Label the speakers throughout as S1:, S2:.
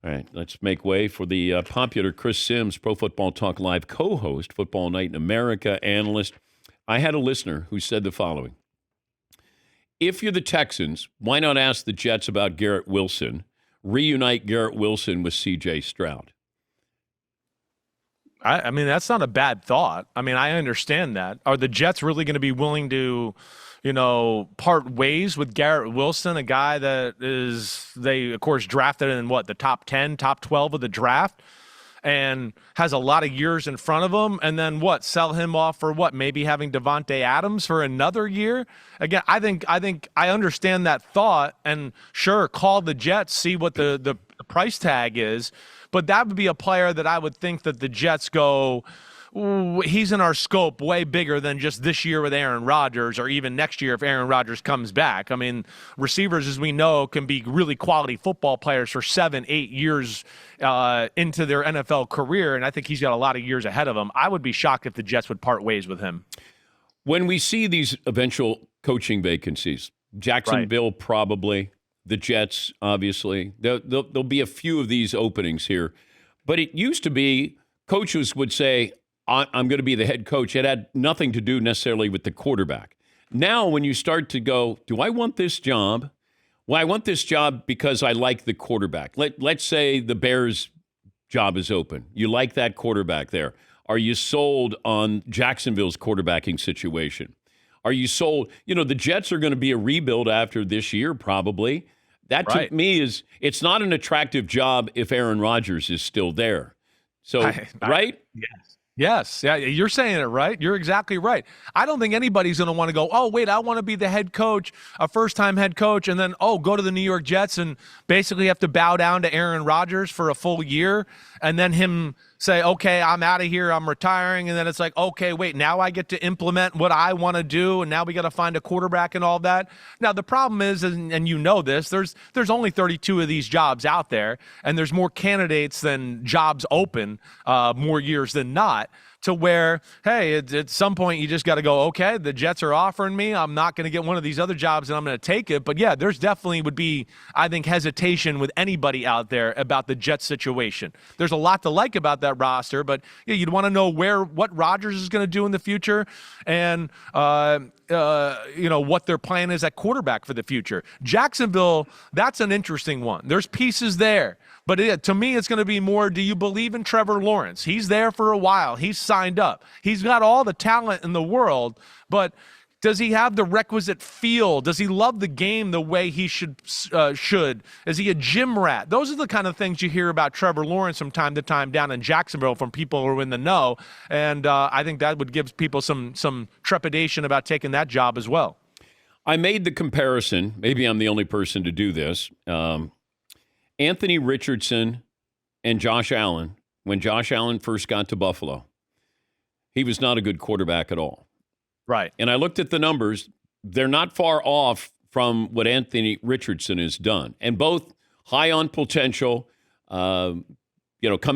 S1: All right, let's make way for the popular Chris Sims, Pro Football Talk Live co-host, Football Night in America analyst. I had a listener who said the following. If you're the Texans, why not ask the Jets about Garrett Wilson? Reunite Garrett Wilson with C.J. Stroud.
S2: I mean, that's not a bad thought. I mean, I understand that. Are the Jets really going to be willing to, part ways with Garrett Wilson, a guy that they, of course, drafted in the top 10, top 12 of the draft, and has a lot of years in front of him, and then sell him off for maybe having Devontae Adams for another year? Again, I think I understand that thought, and sure, call the Jets, see what the price tag is, but that would be a player that I would think that the Jets go, ooh, he's in our scope way bigger than just this year with Aaron Rodgers, or even next year if Aaron Rodgers comes back. I mean, receivers, as we know, can be really quality football players for 7-8 years into their NFL career, and I think he's got a lot of years ahead of him. I would be shocked if the Jets would part ways with him.
S1: When we see these eventual coaching vacancies, Jacksonville probably, the Jets obviously, there'll be a few of these openings here. But it used to be coaches would say, I'm going to be the head coach. It had nothing to do necessarily with the quarterback. Now, when you start to go, do I want this job? Well, I want this job because I like the quarterback. Let's say the Bears' job is open. You like that quarterback there. Are you sold on Jacksonville's quarterbacking situation? Are you sold? The Jets are going to be a rebuild after this year, probably. That to me it's not an attractive job if Aaron Rodgers is still there. So, right?
S2: Yes. Yeah, you're saying it right. You're exactly right. I don't think anybody's going to want to go, oh, wait, I want to be the head coach, a first-time head coach, and then, go to the New York Jets and basically have to bow down to Aaron Rodgers for a full year, and then him say, okay, I'm out of here, I'm retiring, and then it's like, okay, wait, now I get to implement what I want to do, and now we got to find a quarterback and all that. Now, the problem is, and you know this, there's only 32 of these jobs out there, and there's more candidates than jobs open, more years than not, to where, hey, at some point you just got to go, okay, the Jets are offering me. I'm not going to get one of these other jobs and I'm going to take it. But yeah, there's definitely would be, I think, hesitation with anybody out there about the Jets situation. There's a lot to like about that roster, but yeah, you'd want to know what Rodgers is going to do in the future and, what their plan is at quarterback for the future. Jacksonville, that's an interesting one. There's pieces there. But to me, it's going to be more, do you believe in Trevor Lawrence? He's there for a while. He's signed up. He's got all the talent in the world, but does he have the requisite feel? Does he love the game the way he should? Is he a gym rat? Those are the kind of things you hear about Trevor Lawrence from time to time down in Jacksonville from people who are in the know, and I think that would give people some trepidation about taking that job as well.
S1: I made the comparison. Maybe I'm the only person to do this. Anthony Richardson and Josh Allen, when Josh Allen first got to Buffalo, he was not a good quarterback at all.
S2: Right.
S1: And I looked at the numbers. They're not far off from what Anthony Richardson has done. And both high on potential, coming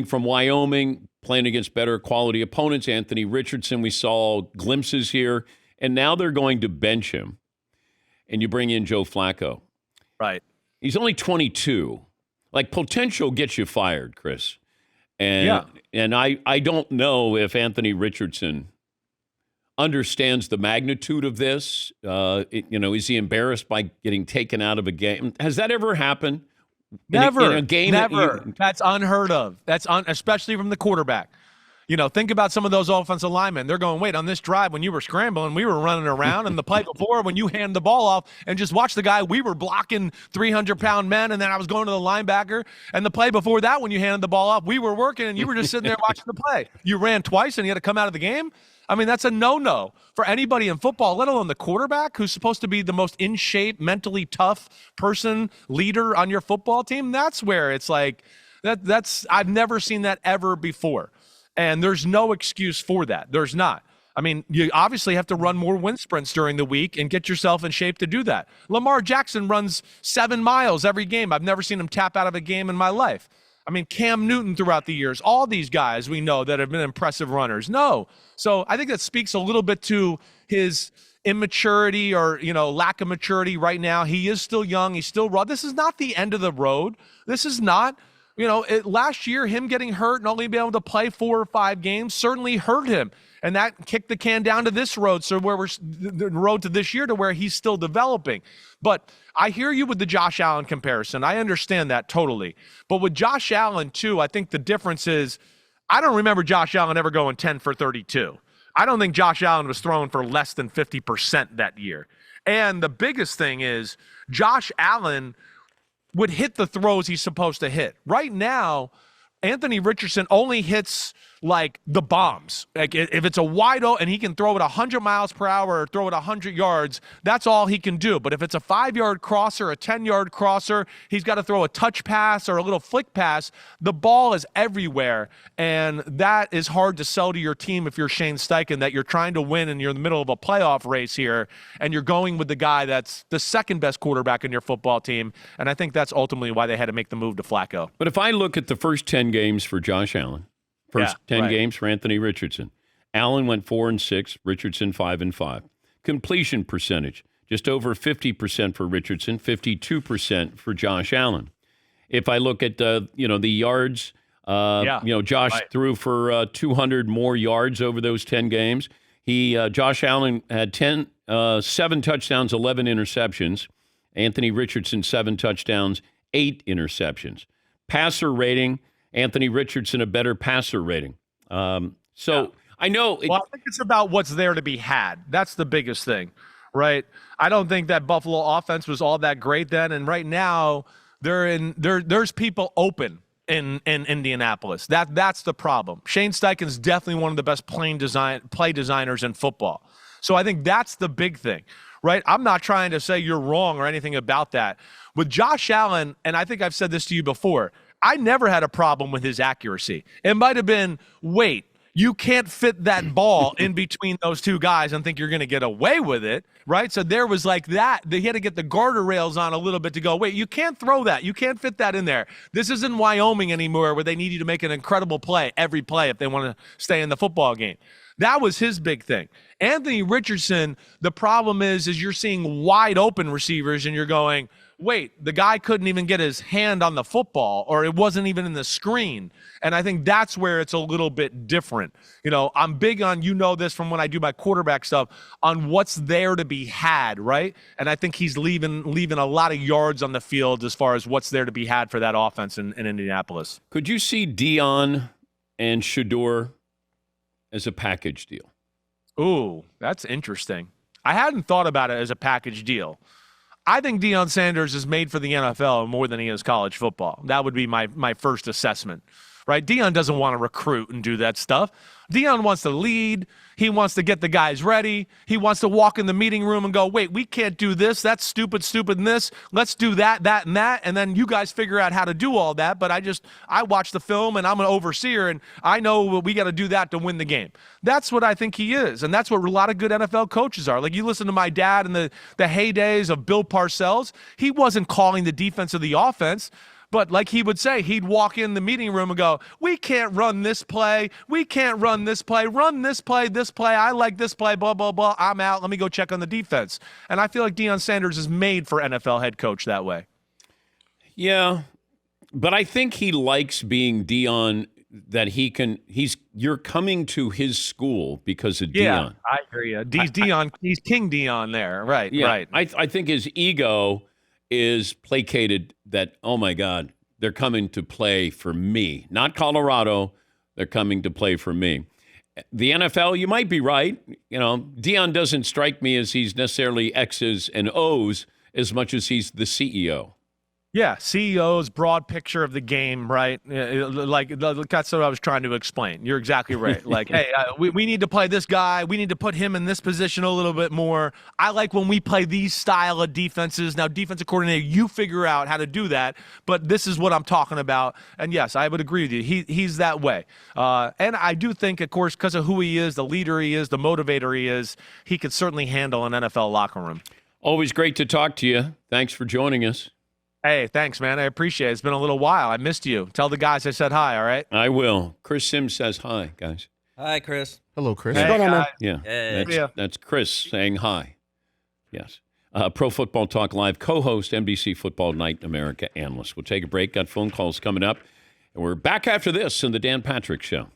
S1: from Wyoming, playing against better quality opponents. Anthony Richardson, we saw glimpses here. And now they're going to bench him. And you bring in Joe Flacco.
S2: Right.
S1: He's only 22. Like, potential gets you fired, Chris. And I don't know if Anthony Richardson understands the magnitude of this. Is he embarrassed by getting taken out of a game? Has that ever happened?
S2: Never.
S1: In a game
S2: Never. That's unheard of. Especially from the quarterback. Think about some of those offensive linemen. They're going, wait, on this drive when you were scrambling, we were running around, and the play before when you hand the ball off and just watch the guy, we were blocking 300-pound men, and then I was going to the linebacker, and the play before that when you handed the ball off, we were working, and you were just sitting there watching the play. You ran twice, and you had to come out of the game? I mean, that's a no-no for anybody in football, let alone the quarterback who's supposed to be the most in-shape, mentally tough person, leader on your football team. That's where it's like, I've never seen that ever before. And there's no excuse for that. There's not. I mean, you obviously have to run more wind sprints during the week and get yourself in shape to do that. Lamar Jackson runs 7 miles every game. I've never seen him tap out of a game in my life. I mean, Cam Newton throughout the years, all these guys we know that have been impressive runners. No. So I think that speaks a little bit to his immaturity or, lack of maturity right now. He is still young. He's still raw. This is not the end of the road. This is not. Last year, him getting hurt and only being able to play 4 or 5 games certainly hurt him. And that kicked the can down to this road. So where we're the road to this year to where he's still developing. But I hear you with the Josh Allen comparison. I understand that totally. But with Josh Allen, too, I think the difference is I don't remember Josh Allen ever going 10 for 32. I don't think Josh Allen was throwing for less than 50% that year. And the biggest thing is Josh Allen would hit the throws he's supposed to hit. Right now, Anthony Richardson only hits like the bombs. Like if it's a wide open and he can throw it 100 miles per hour or throw it 100 yards, that's all he can do. But if it's a 5-yard crosser, a 10-yard crosser, he's got to throw a touch pass or a little flick pass. The ball is everywhere, and that is hard to sell to your team if you're Shane Steichen, that you're trying to win and you're in the middle of a playoff race here, and you're going with the guy that's the second best quarterback in your football team. And I think that's ultimately why they had to make the move to Flacco.
S1: But if I look at the first 10 games for Josh Allen, First 10 games for Anthony Richardson. Allen went 4-6, Richardson 5-5. Completion percentage, just over 50% for Richardson, 52% for Josh Allen. If I look at the yards, Josh threw for 200 more yards over those 10 games. Josh Allen had 7 touchdowns, 11 interceptions. Anthony Richardson 7 touchdowns, 8 interceptions. Passer rating, Anthony Richardson a better passer rating. I know.
S2: I think it's about what's there to be had. That's the biggest thing, right? I don't think that Buffalo offense was all that great then, and right now there's people open in Indianapolis. That's the problem. Shane Steichen's definitely one of the best play designers in football. So I think that's the big thing, right? I'm not trying to say you're wrong or anything about that. With Josh Allen, and I think I've said this to you before, I never had a problem with his accuracy. It might have been, you can't fit that ball in between those two guys and think you're going to get away with it, right? So there was like that. They had to get the guardrails on a little bit to go, you can't throw that. You can't fit that in there. This isn't Wyoming anymore where they need you to make an incredible play every play if they want to stay in the football game. That was his big thing. Anthony Richardson, the problem is you're seeing wide open receivers and you're going, the guy couldn't even get his hand on the football, or it wasn't even in the screen. And I think that's where it's a little bit different. I'm big on, this from when I do my quarterback stuff, on what's there to be had, right? And I think he's leaving a lot of yards on the field as far as what's there to be had for that offense in Indianapolis.
S1: Could you see Deion and Shedeur as a package deal?
S2: Ooh, that's interesting. I hadn't thought about it as a package deal. I think Deion Sanders is made for the NFL more than he is college football. That would be my first assessment, right? Deion doesn't want to recruit and do that stuff. Deion wants to lead. He wants to get the guys ready. He wants to walk in the meeting room and go, we can't do this. That's stupid, and this. Let's do that, and that. And then you guys figure out how to do all that. But I watch the film, and I'm an overseer, and I know we got to do that to win the game. That's what I think he is. And that's what a lot of good NFL coaches are. Like you listen to my dad in the heydays of Bill Parcells. He wasn't calling the defense or the offense. But like he would say, he'd walk in the meeting room and go, we can't run this play. We can't run this play. Run this play, this play. I like this play, blah, blah, blah. I'm out. Let me go check on the defense. And I feel like Deion Sanders is made for NFL head coach that way.
S1: Yeah, but I think he likes being Deion, that you're coming to his school because of Deion.
S2: Yeah, I hear you. He's King Deion there. Right,
S1: yeah,
S2: right.
S1: I think his ego is placated that, oh my God, they're coming to play for me. Not Colorado, they're coming to play for me. The NFL, you might be right. Deion doesn't strike me as he's necessarily X's and O's as much as he's the CEO.
S2: Yeah, CEO's broad picture of the game, right? That's what I was trying to explain. You're exactly right. Like, hey, we need to play this guy. We need to put him in this position a little bit more. I like when we play these style of defenses. Now, defensive coordinator, you figure out how to do that, but this is what I'm talking about. And yes, I would agree with you. He's that way. And I do think, of course, because of who he is, the leader he is, the motivator he is, he could certainly handle an NFL locker room.
S1: Always great to talk to you. Thanks for joining us.
S2: Hey, thanks, man. I appreciate it. It's been a little while. I missed you. Tell the guys I said hi, all right?
S1: I will. Chris Sims says hi, guys.
S3: Hi, Chris.
S4: Hello, Chris.
S2: Hey,
S4: What's going on, man?
S1: Yeah,
S3: Hey.
S1: that's Chris saying hi. Yes. Pro Football Talk Live co-host, NBC Football Night in America analyst. We'll take a break. Got phone calls coming up. And we're back after this in the Dan Patrick Show.